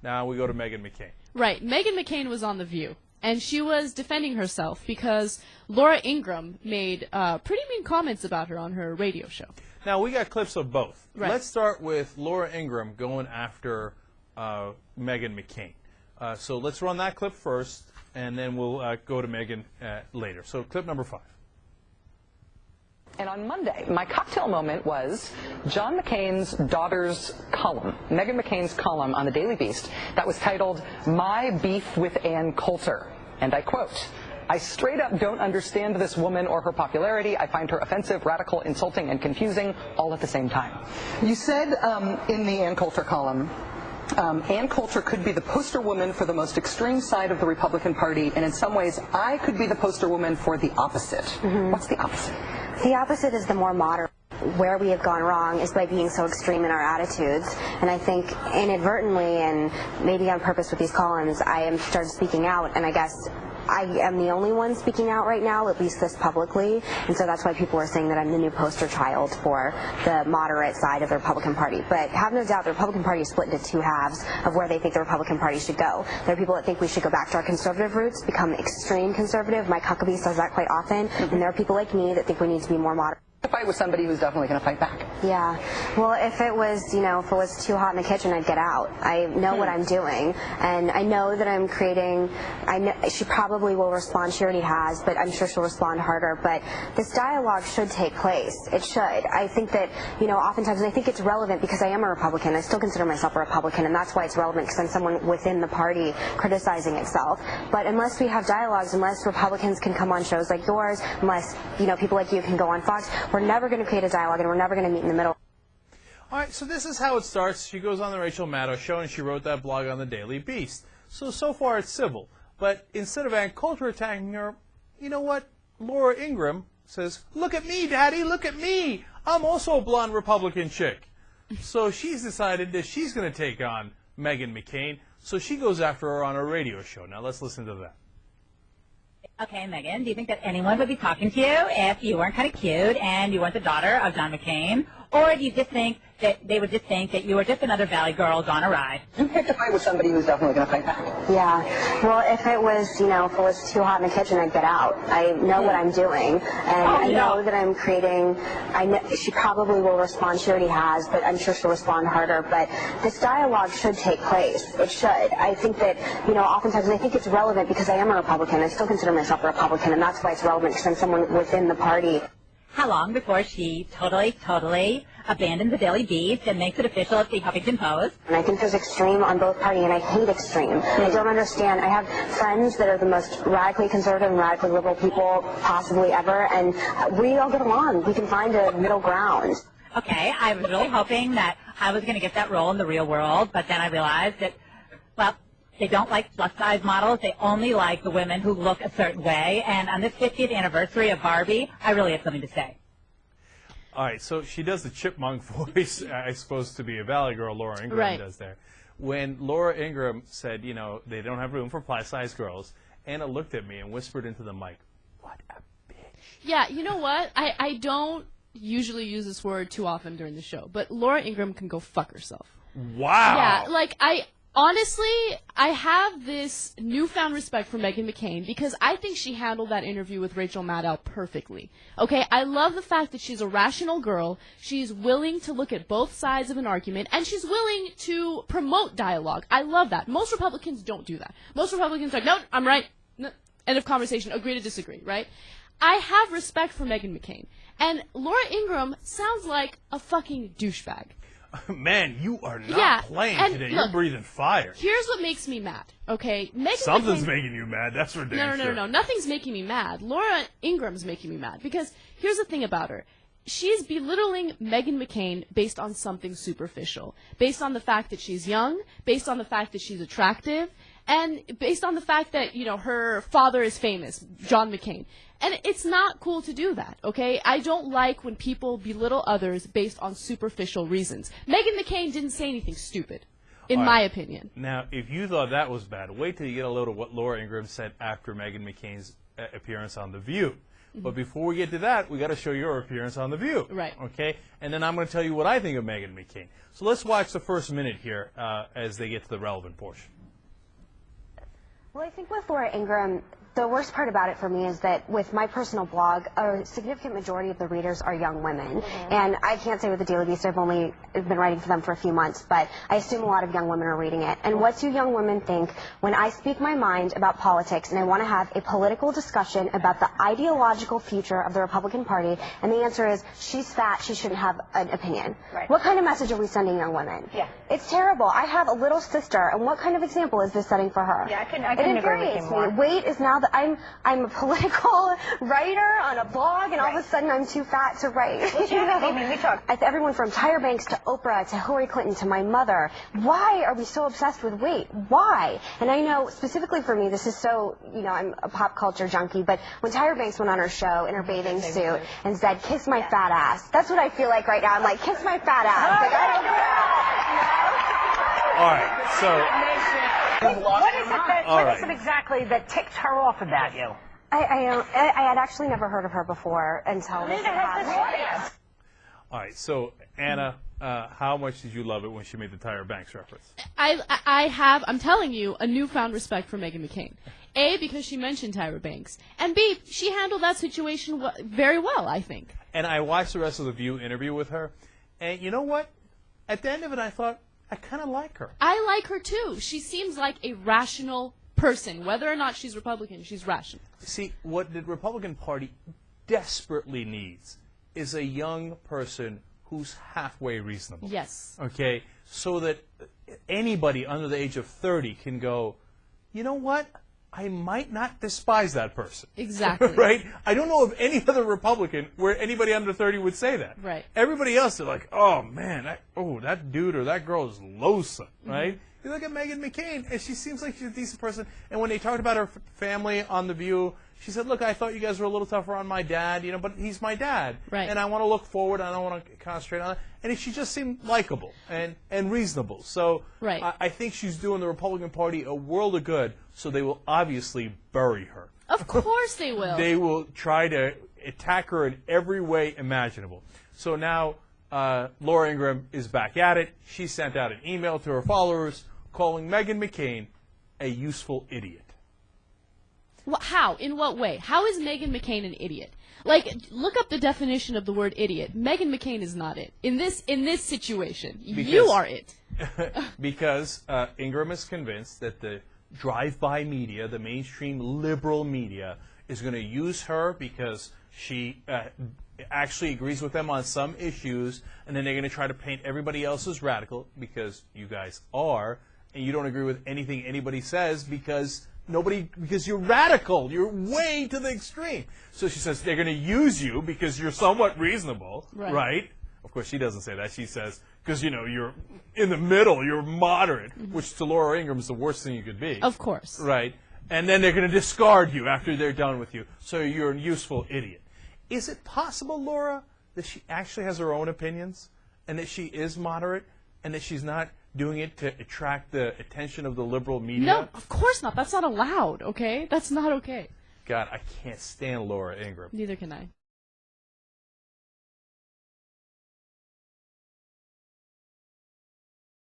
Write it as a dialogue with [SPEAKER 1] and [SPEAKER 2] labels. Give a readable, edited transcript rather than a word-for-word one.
[SPEAKER 1] Now we go to Meghan McCain.
[SPEAKER 2] Right. Meghan McCain was on The View, and she was defending herself because Laura Ingraham made pretty mean comments about her on her radio show.
[SPEAKER 1] Now, we got clips of both.
[SPEAKER 2] Right.
[SPEAKER 1] Let's start with Laura Ingraham going after Meghan McCain. So let's run that clip first, and then we'll go to Meghan later. So clip number 5.
[SPEAKER 3] And on Monday, my cocktail moment was John McCain's daughter's column, Meghan McCain's column on the Daily Beast, that was titled, "My Beef with Ann Coulter." And I quote, "I straight up don't understand this woman or her popularity. I find her offensive, radical, insulting, and confusing all at the same time." You said in the Ann Coulter column, Ann Coulter could be the poster woman for the most extreme side of the Republican Party, and in some ways, I could be the poster woman for the opposite. What's the opposite?
[SPEAKER 4] The opposite is the more moderate. Where we have gone wrong is by being so extreme in our attitudes, and I think inadvertently and maybe on purpose with these columns, I am started speaking out, and I guess I am the only one speaking out right now, at least this publicly, and so that's why people are saying that I'm the new poster child for the moderate side of the Republican Party. But have no doubt the Republican Party is split into two halves of where they think the Republican Party should go. There are people that think we should go back to our conservative roots, become extreme conservative. Mike Huckabee says that quite often, and there are people like me that think we need to be more moderate.
[SPEAKER 3] To fight with somebody who's definitely going to fight back.
[SPEAKER 4] Yeah. Well, if it was, if it was too hot in the kitchen, I'd get out. I know what I'm doing, and I know that I'm creating. I know she probably will respond. She already has, but I'm sure she'll respond harder. But this dialogue should take place. It should. I think that, oftentimes, and I think it's relevant because I am a Republican. I still consider myself a Republican, and that's why it's relevant because I'm someone within the party criticizing itself. But unless we have dialogues, unless Republicans can come on shows like yours, unless, people like you can go on Fox, we're never going to create a dialogue, and we're never going to meet in the middle.
[SPEAKER 1] All right, so this is how it starts. She goes on the Rachel Maddow show, and she wrote that blog on the Daily Beast. So far it's civil. But instead of Ann Coulter attacking her, you know what? Laura Ingraham says, "Look at me, Daddy, look at me. I'm also a blonde Republican chick." So she's decided that she's going to take on Meghan McCain, so she goes after her on her radio show. Now let's listen to that.
[SPEAKER 5] Okay, Meghan, do you think that anyone would be talking to you if you weren't kind of cute and you weren't the daughter of John McCain? Or do you just think that they would just think that you were just another Valley girl gone awry?
[SPEAKER 3] You picked a fight with somebody who's definitely going to fight back.
[SPEAKER 4] Yeah. Well, if it was, if it was too hot in the kitchen, I'd get out. I know what I'm doing, and I know that I'm creating. I know she probably will respond. She already has, but I'm sure she'll respond harder. But this dialogue should take place. It should. I think that, oftentimes, and I think it's relevant because I am a Republican. I still consider myself a Republican, and that's why it's relevant because I'm someone within the party.
[SPEAKER 5] How long before she totally abandons the Daily Beast and makes it official at the Huffington Post?
[SPEAKER 4] And I think there's extreme on both parties, and I hate extreme. I don't understand. I have friends that are the most radically conservative and radically liberal people possibly ever, and we all get along. We can find a middle ground.
[SPEAKER 5] Okay, I was really hoping that I was going to get that role in the real world, but then I realized that, they don't like plus-size models. They only like the women who look a certain way. And on this 50th anniversary of Barbie, I really have something to say.
[SPEAKER 1] All right, so she does the chipmunk voice, I suppose, to be a Valley girl, Laura Ingraham does there. When Laura Ingraham said, they don't have room for plus-size girls, Anna looked at me and whispered into the mic, "What a bitch."
[SPEAKER 2] Yeah, you know what? I don't usually use this word too often during the show, but Laura Ingraham can go fuck herself.
[SPEAKER 1] Wow.
[SPEAKER 2] Yeah, honestly, I have this newfound respect for Meghan McCain because I think she handled that interview with Rachel Maddow perfectly. Okay, I love the fact that she's a rational girl. She's willing to look at both sides of an argument, and she's willing to promote dialogue. I love that. Most Republicans don't do that. Most Republicans are like, "No, I'm right. No, end of conversation. Agree to disagree," right? I have respect for Meghan McCain. And Laura Ingraham sounds like a fucking douchebag.
[SPEAKER 1] Man, you are not playing today. You're breathing fire.
[SPEAKER 2] Here's what makes me mad, okay?
[SPEAKER 1] Something's making you mad. That's for damn sure.
[SPEAKER 2] No. Nothing's making me mad. Laura Ingram's making me mad because here's the thing about her. She's belittling Meghan McCain based on something superficial, based on the fact that she's young, based on the fact that she's attractive, and based on the fact that, her father is famous, John McCain. And it's not cool to do that, okay? I don't like when people belittle others based on superficial reasons. Meghan McCain didn't say anything stupid, in my opinion.
[SPEAKER 1] Now, if you thought that was bad, wait till you get a load of what Laura Ingraham said after Meghan McCain's appearance on The View, But before we get to that, we got to show your appearance on The View.
[SPEAKER 2] Right.
[SPEAKER 1] Okay? And then I'm going to tell you what I think of Meghan McCain. So let's watch the first minute here as they get to the relevant portion.
[SPEAKER 4] Well, I think with Laura Ingraham, the worst part about it for me is that with my personal blog, a significant majority of the readers are young women. And I can't say with the Daily Beast, I've only been writing for them for a few months, but I assume a lot of young women are reading it. And what do young women think when I speak my mind about politics and I want to have a political discussion about the ideological future of the Republican Party? And the answer is, she's fat, she shouldn't have an opinion.
[SPEAKER 5] Right.
[SPEAKER 4] What kind of message are we sending young women?
[SPEAKER 5] Yeah.
[SPEAKER 4] It's terrible. I have a little sister, and what kind of example is this setting for her?
[SPEAKER 5] Yeah, I couldn't agree with you more.
[SPEAKER 4] Weight is now that I'm a political writer on a blog, and all of a sudden I'm too fat to write.
[SPEAKER 5] I mean, we talk.
[SPEAKER 4] Everyone from Tyra Banks to Oprah to Hillary Clinton to my mother. Why are we so obsessed with weight? Why? And I know specifically for me, this is so, I'm a pop culture junkie, but when Tyra Banks went on her show in her bathing suit and said, "Kiss my fat ass," that's what I feel like right now. I'm like, kiss my fat ass. Like, I don't care.
[SPEAKER 1] All right, so...
[SPEAKER 5] What is it exactly that ticked her off about you?
[SPEAKER 4] I had actually never heard of her before until this happened.
[SPEAKER 1] All right, so Anna, how much did you love it when she made the Tyra Banks reference?
[SPEAKER 2] I have, I'm telling you, a newfound respect for Meghan McCain. A, because she mentioned Tyra Banks. And B, she handled that situation very well, I think.
[SPEAKER 1] And I watched the rest of the View interview with her, and you know what? At the end of it, I thought, I kind of like her.
[SPEAKER 2] I like her, too. She seems like a rational person. Whether or not she's Republican, she's rational.
[SPEAKER 1] See, what the Republican Party desperately needs is a young person who's halfway reasonable.
[SPEAKER 2] Yes.
[SPEAKER 1] Okay? So that anybody under the age of 30 can go, you know what? I might not despise that person.
[SPEAKER 2] Exactly.
[SPEAKER 1] Right? I don't know of any other Republican where anybody under 30 would say that.
[SPEAKER 2] Right.
[SPEAKER 1] Everybody else, they're like, oh, man, that dude or that girl is loathsome, right? You look at Meghan McCain, and she seems like she's a decent person. And when they talked about her family on The View, she said, look, I thought you guys were a little tougher on my dad, but he's my dad.
[SPEAKER 2] Right.
[SPEAKER 1] And I want to look forward, and I don't want to concentrate on it. And she just seemed likable and reasonable. So
[SPEAKER 2] right.
[SPEAKER 1] I think she's doing the Republican Party a world of good, so they will obviously bury her.
[SPEAKER 2] Of course they will.
[SPEAKER 1] They will try to attack her in every way imaginable. So now Laura Ingraham is back at it. She sent out an email to her followers calling Meghan McCain a useful idiot.
[SPEAKER 2] How? In what way? How is Meghan McCain an idiot? Like, look up the definition of the word idiot. Meghan McCain is not it. In this situation, you are it.
[SPEAKER 1] Because Ingraham is convinced that the drive-by media, the mainstream liberal media, is going to use her because she actually agrees with them on some issues, and then they're going to try to paint everybody else as radical, because you guys are, and you don't agree with anything anybody says because you're radical. You're way to the extreme. So she says they're going to use you because you're somewhat reasonable, right? Of course, she doesn't say that. She says, because, you're in the middle, you're moderate, which to Laura Ingraham is the worst thing you could be.
[SPEAKER 2] Of course.
[SPEAKER 1] Right? And then they're going to discard you after they're done with you. So you're a useful idiot. Is it possible, Laura, that she actually has her own opinions and that she is moderate and that she's not doing it to attract the attention of the liberal media?
[SPEAKER 2] No, of course not. That's not allowed, okay? That's not okay.
[SPEAKER 1] God, I can't stand Laura Ingraham.
[SPEAKER 2] Neither can I.